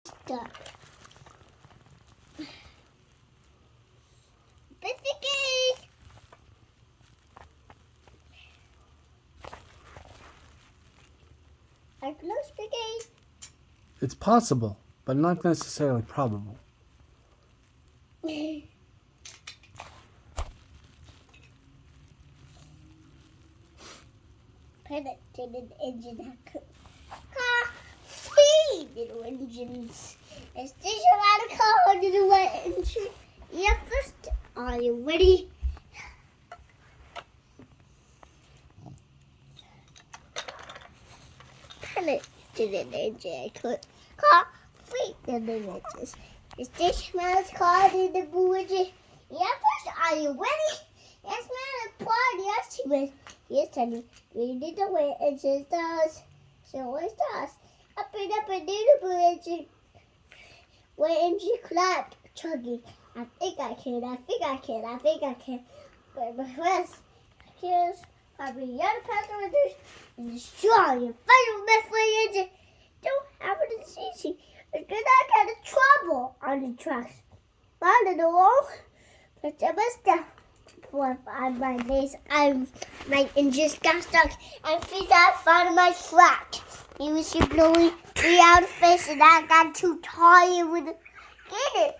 Stuck. Biscuit. I close the gate. It's possible, but not necessarily probable. Put it to the engine. Three little engines. Is this a lot of car to the wet engine? Yeah, first. Are you ready? Put it to the engine. Car, three little engines. Is this man's car in the blue engine? Yeah, first. Are you ready? Yes, man. Party. Yes, he was. Yes, Teddy. We did the way engine does. So it does. Up and do the blue engine. Where engine clap, chugging. I think I can. But my friends, here's probably the other passengers and destroy your final Nestle engine. Don't have it as easy. It's good I got trouble on the tracks. I don't know. But the best for my days, my engine got stuck and feet out of my track. He was blowing me out of the face and I got too tired with it. Get it.